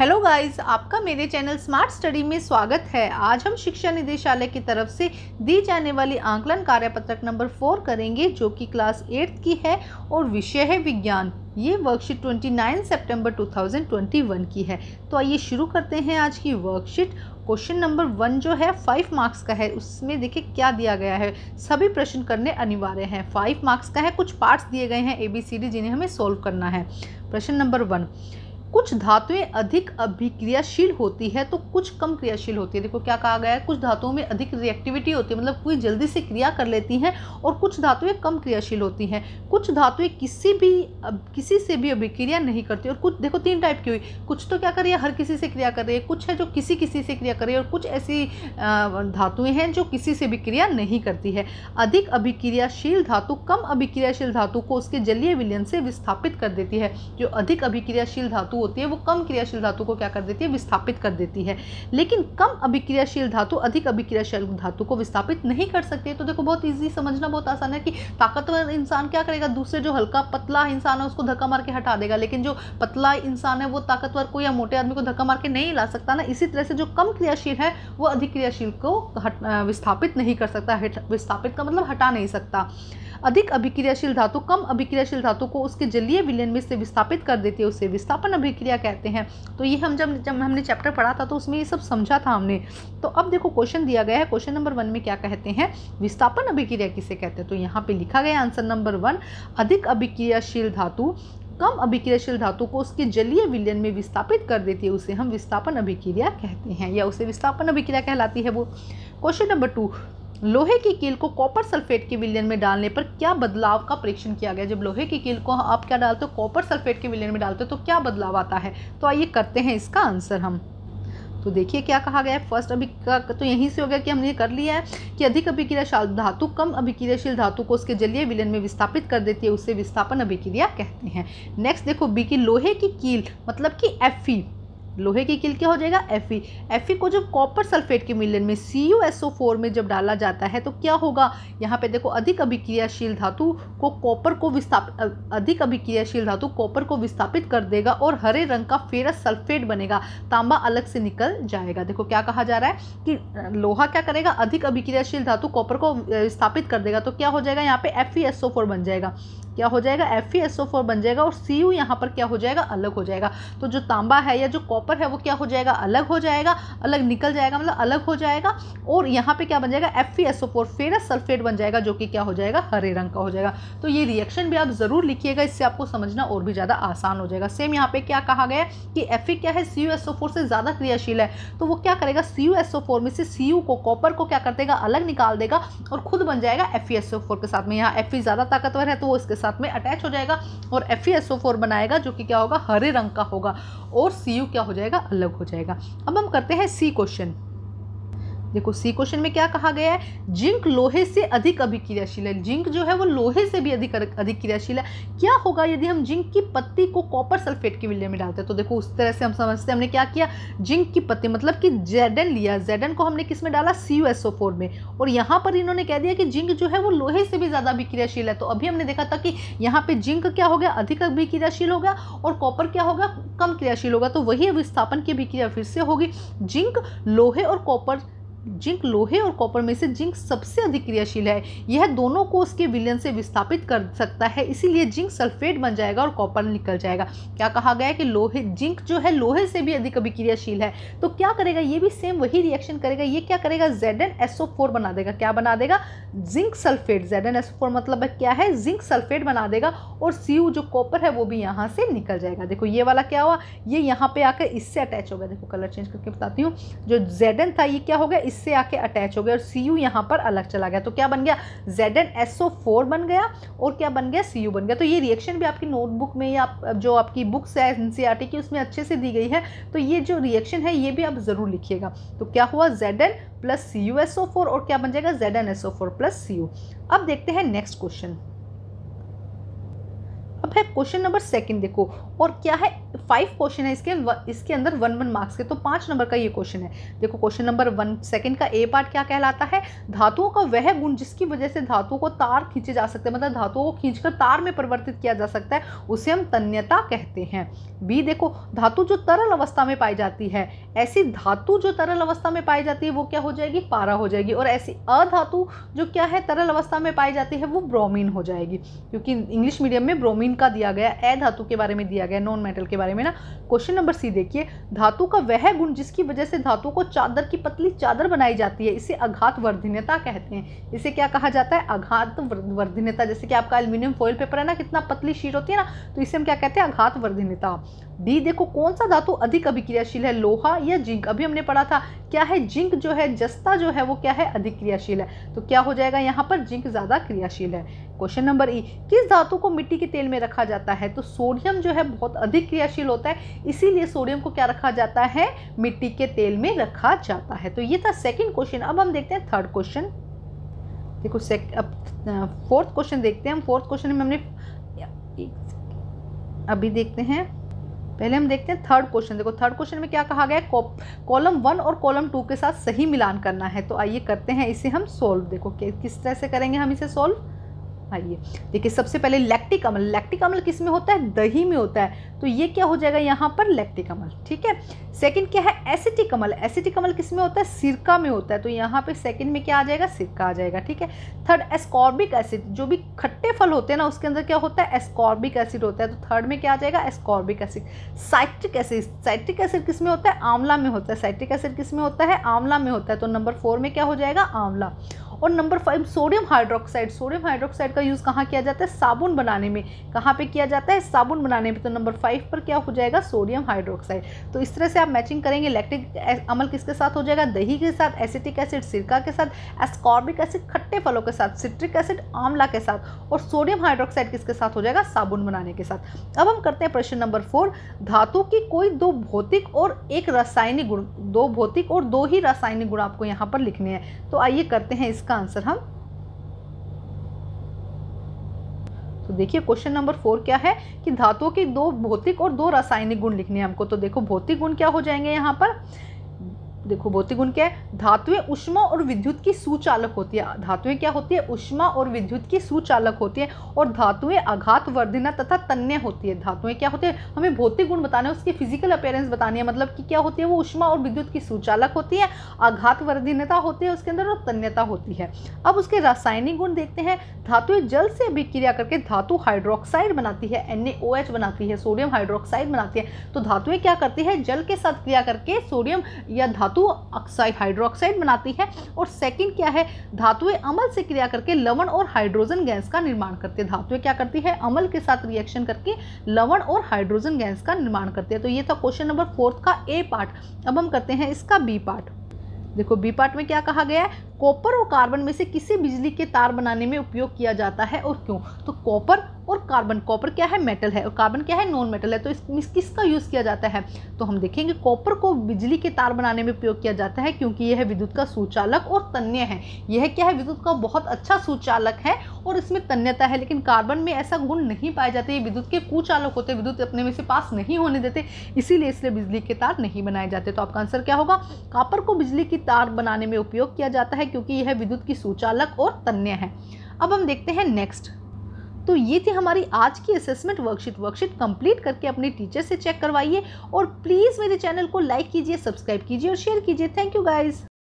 Hello guys, आपका मेरे channel smart study में स्वागत है। आज हम शिक्षा निदेशालय की तरफ से दी जाने वाली आंकलन कार्यपत्रक नंबर 4 करेंगे, जो कि क्लास 8 की है और विषय है विज्ञान। ये वर्कशीट 29 सितंबर 2021 की है। तो आइए शुरू करते हैं आज की वर्कशीट। क्वेश्चन नंबर 1 जो है 5 मार्क्स का है। उसमें देखिए क्या दिया गया है। सभी प्रश्न करने अनिवार्य हैं। 5 मार्क्स का है। कुछ पार्ट्स दिए गए हैं ABCD, जिन्हें हमें सोल्व करना है। प्रश्न नंबर 1, कुछ धातुएं अधिक अभिक्रियाशील होती है तो कुछ कम क्रियाशील होती है। देखो क्या कहा गया है, कुछ धातुओं में अधिक रिएक्टिविटी होती है, मतलब कोई जल्दी से क्रिया कर लेती हैं, और कुछ धातुएं कम क्रियाशील होती हैं। कुछ धातुएं किसी से भी अभिक्रिया नहीं करती। और कुछ देखो 3 टाइप की हुई, कुछ तो क्या कर रही है, हर किसी से क्रिया कर रही है, कुछ है जो किसी से क्रिया कर रही है, और कुछ ऐसी धातुएं हैं जो किसी से भी क्रिया नहीं करती है। अधिक अभिक्रियाशील धातु कम अभिक्रियाशील धातु को उसके जलीय विलयन से विस्थापित कर देती है। जो अधिक अभिक्रियाशील धातु होती है वो कम क्रियाशील धातु को क्या कर देती है, विस्थापित कर देती है। लेकिन कम अभिक्रियाशील धातु अधिक अभिक्रियाशील धातु को विस्थापित नहीं कर सकती। तो देखो बहुत इजी, समझना बहुत आसान है कि ताकतवर इंसान क्या करेगा, दूसरे जो हल्का पतला इंसान है उसको धक्का मार के हटा देगा, लेकिन जो पतला इंसान है वो ताकतवर को या मोटे आदमी को धक्का मार के नहीं हिला सकता ना। इसी तरह से जो कम क्रियाशील है वो अधिक क्रियाशील को विस्थापित नहीं कर सकता। विस्थापित का मतलब हटा नहीं सकता। अधिक अभिक्रियाशील धातु कम अभिक्रियाशील धातु को उसके जलीय विलयन में से विस्थापित कर देती है, उसे विस्थापन अभिक्रिया कहते हैं। तो ये हम जब हमने चैप्टर पढ़ा था तो उसमें ये सब समझा था हमने। तो अब देखो क्वेश्चन दिया गया है। क्वेश्चन नंबर 1 में क्या कहते हैं, विस्थापन अभिक्रिया किसे कहते हैं। तो यहाँ पे लिखा गया आंसर नंबर 1, अधिक अभिक्रियाशील धातु कम अभिक्रियाशील धातु को उसके जलीय विलयन में विस्थापित कर देती है, उसे हम विस्थापन अभिक्रिया कहते हैं, या उसे विस्थापन अभिक्रिया कहलाती है वो। क्वेश्चन नंबर 2, लोहे की कील को कॉपर सल्फेट के विलयन में डालने पर क्या बदलाव का परीक्षण किया गया। जब लोहे की कील को आप क्या डालते हो, कॉपर सल्फेट के विलयन में डालते हो, तो क्या बदलाव आता है। तो आइए करते हैं इसका आंसर हम। तो देखिए क्या कहा गया है। फर्स्ट अभी का तो यहीं से हो गया कि हमने कर लिया है कि अधिक अभिक्रियाशील धातु कम अभिक्रियाशील धातु को उसके जलीय विलयन में विस्थापित कर देती है, उसे विस्थापन अभिक्रिया कहते हैं। नेक्स्ट देखो बी की, लोहे की कील मतलब कि Fe, लोहे की कील क्या हो जाएगा, Fe को जब कॉपर सल्फेट के मिलन में CuSO4 में जब डाला जाता है तो क्या होगा। यहाँ पे देखो अधिक अभिक्रियाशील धातु को कॉपर को विस्थापित कर देगा और हरे रंग का फेरस सल्फेट बनेगा, तांबा अलग से निकल जाएगा। देखो क्या कहा जा रहा है कि लोहा क्या करेगा, अधिक अभिक्रियाशील धातु कॉपर को विस्थापित कर देगा, तो क्या हो जाएगा, यहाँ पे FeSO4 बन जाएगा। क्या हो जाएगा, FeSO4 बन जाएगा, और Cu यहाँ पर क्या हो जाएगा, अलग हो जाएगा। तो जो तांबा है या जो कॉपर है वो क्या हो जाएगा, अलग हो जाएगा, अलग निकल जाएगा, मतलब अलग हो जाएगा। और यहाँ पे क्या बन जाएगा, FeSO4 फेरस सल्फेट बन जाएगा, जो कि क्या हो जाएगा, हरे रंग का हो जाएगा। तो ये रिएक्शन भी आप जरूर लिखिएगा, इससे आपको समझना और भी ज़्यादा आसान हो जाएगा। सेम यहाँ पे क्या कहा गया है कि Fe क्या है, CuSO4 से ज़्यादा क्रियाशील है, तो वो क्या करेगा, CuSO4 में से Cu को, कॉपर को क्या कर देगा, अलग निकाल देगा और खुद बन जाएगा FeSO4 के साथ में। यहाँ Fe ज़्यादा ताकतवर है तो वो इसके साथ में अटैच हो जाएगा और FeSO4 बनाएगा, जो कि क्या होगा, हरे रंग का होगा, और Cu क्या हो जाएगा, अलग हो जाएगा। अब हम करते हैं सी क्वेश्चन। देखो सी क्वेश्चन में क्या कहा गया है, जिंक लोहे से अधिक अभिक्रियाशील है। जिंक जो है वो लोहे से भी अधिक क्रियाशील है। क्या होगा यदि हम जिंक की पत्ती को कॉपर सल्फेट के विलयन में डालते हैं। तो देखो उस तरह से हम समझते हैं, हमने क्या किया, जिंक की पत्ती मतलब कि Zn लिया, Zn को हमने किस में डाला, CuSO4 में, और यहाँ पर इन्होंने कह दिया कि जिंक जो है वो लोहे से भी ज़्यादा अभिक्रियाशील है। तो अभी हमने देखा था कि यहाँ पे जिंक क्या हो गया, अधिक अभिक्रियाशील होगा, और कॉपर क्या होगा, कम क्रियाशील होगा। तो वही विस्थापन की अभिक्रिया फिर से होगी। जिंक लोहे और कॉपर में से जिंक सबसे अधिक क्रियाशील है। यह दोनों को उसके विलयन से विस्थापित कर सकता है, इसीलिए जिंक सल्फेट बन जाएगा और कॉपर निकल जाएगा। क्या कहा गया है कि जिंक जो है लोहे से भी अधिक अभिक्रियाशील है, तो क्या करेगा, ये भी सेम वही रिएक्शन करेगा। ये क्या करेगा, ZnSO4 बना देगा। क्या बना देगा, जिंक सल्फेट। ZnSO4 मतलब क्या है, जिंक सल्फेट बना देगा, और Cu जो कॉपर है वो भी यहाँ से निकल जाएगा। देखो ये वाला क्या हुआ, ये यहाँ पे आकर इससे अटैच हो गया। देखो कलर चेंज करके बताती हूँ। जो Zn था ये क्या हो गया, इससे आके अटैच हो गया, और Cu यहाँ पर अलग चला गया। तो क्या बन गया, ZnSO4 बन गया, और क्या बन गया, Cu बन गया। तो ये रिएक्शन भी आपकी नोटबुक में या जो आपकी बुक्स है NCERT की उसमें अच्छे से दी गई है। तो ये जो रिएक्शन है ये भी आप जरूर लिखिएगा। तो क्या हुआ, Zn प्लस CuSO4, और क्या बन जाएगा, ZnSO4 प्लस Cu। अब देखते हैं नेक्स्ट क्वेश्चन। अब अब है क्वेश्चन नंबर सेकंड, देखो और क्या है 5 क्वेश्चन है इसके अंदर 1 मार्क्स के, तो 5 नंबर का ये क्वेश्चन है। देखो क्वेश्चन नंबर 1 सेकंड का ए पार्ट क्या कहलाता है, धातुओं का वह गुण जिसकी वजह से धातुओं को तार खींचे जा सकते हैं, मतलब धातुओं को खींचकर तार में परिवर्तित किया जा सकता है, उसे हम तन्यता कहते हैं। बी देखो धातु जो तरल अवस्था में पाई जाती है, ऐसी धातु जो तरल अवस्था में पाई जाती है वो क्या हो जाएगी, पारा हो जाएगी, और ऐसी अधातु जो क्या है तरल अवस्था में पाई जाती है वो ब्रोमीन हो जाएगी, क्योंकि इंग्लिश मीडियम में ब्रोमीन का दिया गया, अधातु के बारे में दिया गया, नॉन मेटल के बारे में ना। क्वेश्चन नंबर सी देखिए, धातु का वह गुण जिसकी वजह से धातु को चादर की पतली चादर बनाई जाती है, इसे आघात वर्धनीयता कहते हैं। इसे क्या कहा जाता है, आघात वर्धनीयता। जैसे कि आपका एल्यूमिनियम फॉइल पेपर है ना, कितना पतली शीट होती है ना, तो इसे हम क्या कहते हैं, आघात वर्धनीयता। डी देखो कौन सा धातु अधिक अभिक्रियाशील है, लोहा या जिंक। अभी हमने पढ़ा था क्या है, जिंक जो है, जस्ता जो है वो क्या है, अधिक क्रियाशील है, तो क्या हो जाएगा यहाँ पर, जिंक ज्यादा क्रियाशील है। क्वेश्चन नंबर ई, किस धातु को मिट्टी के तेल में रखा जाता है, तो सोडियम जो है बहुत अधिक क्रियाशील होता है, इसीलिए सोडियम को क्या रखा जाता है, मिट्टी के तेल में रखा जाता है। तो ये था सेकंड क्वेश्चन। अब हम देखते हैं थर्ड क्वेश्चन। देखो अब फोर्थ क्वेश्चन देखते हैं हम। फोर्थ क्वेश्चन में हमने अभी देखते हैं, पहले हम देखते हैं थर्ड क्वेश्चन। देखो थर्ड क्वेश्चन में क्या कहा गया है, कॉलम 1 और कॉलम 2 के साथ सही मिलान करना है। तो आइए करते हैं इसे हम सोल्व। देखो किस तरह से करेंगे हम इसे सोल्व। आइए देखिए, सबसे पहले लैक्टिक अम्ल। लैक्टिक अम्ल किस में होता है, दही में होता है, तो ये क्या हो जाएगा यहाँ पर, लैक्टिक अम्ल। ठीक है। सेकंड क्या है, एसिटिक अम्ल। एसिटिक अम्ल किस में होता है, सिरका में होता है, तो यहाँ पे सेकंड में क्या आ जाएगा, सिरका आ जाएगा। ठीक है। Third ascorbic acid. जो भी खट्टे फल होते हैं ना उसके अंदर क्या होता है, एस्कॉर्बिक एसिड होता है, तो थर्ड में क्या आ जाएगा, ascorbic acid. Citric acid. Citric acid किस में होता है, आंवला में होता है। साइट्रिक एसिड किस में होता है, आंवला में होता है, तो नंबर 4 में क्या हो जाएगा, आंवला। और number 5 sodium hydroxide. Sodium hydroxide का यूज़ कहाँ किया जाता है, साबुन बनाने में। कहाँ पे किया जाता है, साबुन बनाने में, तो नंबर 5 पर क्या हो जाएगा, सोडियम हाइड्रोक्साइड। तो इस तरह से आप मैचिंग करेंगे। लैक्टिक अम्ल किसके साथ हो जाएगा, दही के साथ। एसिटिक एसिड सिरका के साथ। एस्कॉर्बिक एसिड खट्टे फलों के साथ। सिट्रिक एसिड आंवला के साथ। और सोडियम हाइड्रोक्साइड किसके साथ हो जाएगा, साबुन बनाने के साथ। अब हम करते हैं प्रश्न नंबर 4। धातु की कोई 2 भौतिक और 1 रासायनिक गुण, 2 भौतिक और 2 ही रासायनिक गुण आपको यहाँ पर लिखने हैं। तो आइए करते हैं इसका आंसर हम। तो देखिए क्वेश्चन नंबर 4 क्या है कि धातुओं के 2 भौतिक और 2 रासायनिक गुण लिखने हैं हमको। तो देखो भौतिक गुण क्या हो जाएंगे यहाँ पर, देखो भौतिक गुण क्या है, धातुएं उष्मा और विद्युत की सुचालक होती है। धातुएं क्या होती है, उष्मा और विद्युत की सुचालक होती है। और धातुएं आघात वर्धना तथा तन्य होती है। धातुएं क्या होती है, हमें भौतिक गुण बताने हैं, उसकी फिजिकल अपीयरेंस बतानी है, मतलब कि क्या होती है, वो उष्मा और विद्युत की सुचालक होती है, आघात वर्धनीयता होती है उसके अंदर, और तन्यता होती है। अब उसके रासायनिक गुण देखते हैं। धातुएं जल से अभिक्रिया करके धातु हाइड्रोक्साइड बनाती है, NaOH बनाती है, सोडियम हाइड्रोक्साइड बनाती है। तो धातुएं क्या करती है, जल के साथ क्रिया करके सोडियम या धातु ऑक्साइड हाइड्रोक्साइड बनाती है। और सेकंड क्या है, धातुएं अम्ल से क्रिया करके लवण और हाइड्रोजन गैस का निर्माण करती है। धातुएं क्या करती है, अम्ल के साथ रिएक्शन करके लवण और हाइड्रोजन गैस का निर्माण करती है। तो ये था क्वेश्चन नंबर 4 का ए पार्ट। अब हम करते हैं इसका बी पार्ट। देखो बी पार्ट में क्या कहा गया है, कॉपर और कार्बन में से किसे बिजली के तार बनाने में उपयोग किया जाता है और क्यों। तो कॉपर और कार्बन, कॉपर क्या है, मेटल है, और कार्बन क्या है, नॉन मेटल है, तो किसका यूज़ किया जाता है। तो हम देखेंगे कॉपर को बिजली के तार बनाने में उपयोग किया जाता है क्योंकि यह विद्युत का सुचालक और तन्य है। यह क्या है, विद्युत का बहुत अच्छा सुचालक है और इसमें तन्यता है। लेकिन कार्बन में ऐसा गुण नहीं पाए जाते, ये विद्युत के कुचालक होते, विद्युत अपने में से पास नहीं होने देते, इसीलिए इसलिए बिजली के तार नहीं बनाए जाते। तो आपका आंसर क्या होगा, कॉपर को बिजली की तार बनाने में उपयोग किया जाता है क्योंकि यह विद्युत की सुचालक और तन्य है। अब हम देखते हैं नेक्स्ट। तो ये थी हमारी आज की असेसमेंट वर्कशीट। वर्कशीट कंप्लीट करके अपने टीचर से चेक करवाइए और प्लीज़ मेरे चैनल को लाइक कीजिए, सब्सक्राइब कीजिए और शेयर कीजिए। Thank you guys.